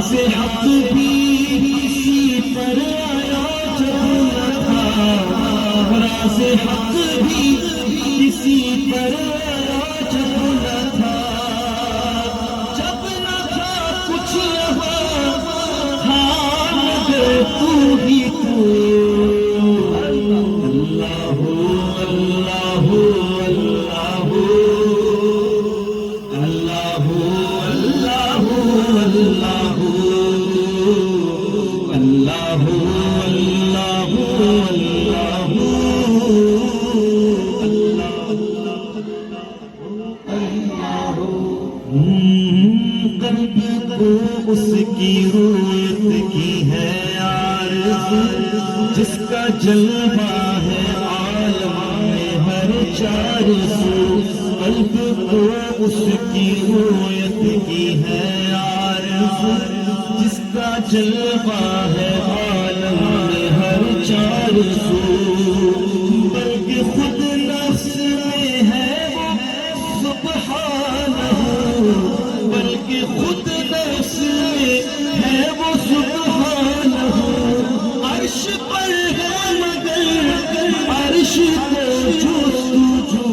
से हक भी किसी पर आया जब न था, से हक भी किसी पर आया जब न था, जब न था कुछ यहाँ हाल मगर तू ही तू। अल्लाह अल्लाह अल्लाह अल्लाह अल्लाह अल्लाह अल्लाह अल्लाह कल्ब को उसकी रूयत की है आरज़ू, जिसका जलवा है आलम में हर चार सू। कल्ब को उसकी रूयत की है आरज़ू, जिसका जलवा है आलम में हर चार सू। बल्कि खुद नफ्स में है वो सुब्हानहू, बल्कि खुद नफ्स में है वो सुब्हानहू। अर्श पर है मगर अर्श को जुस्तजू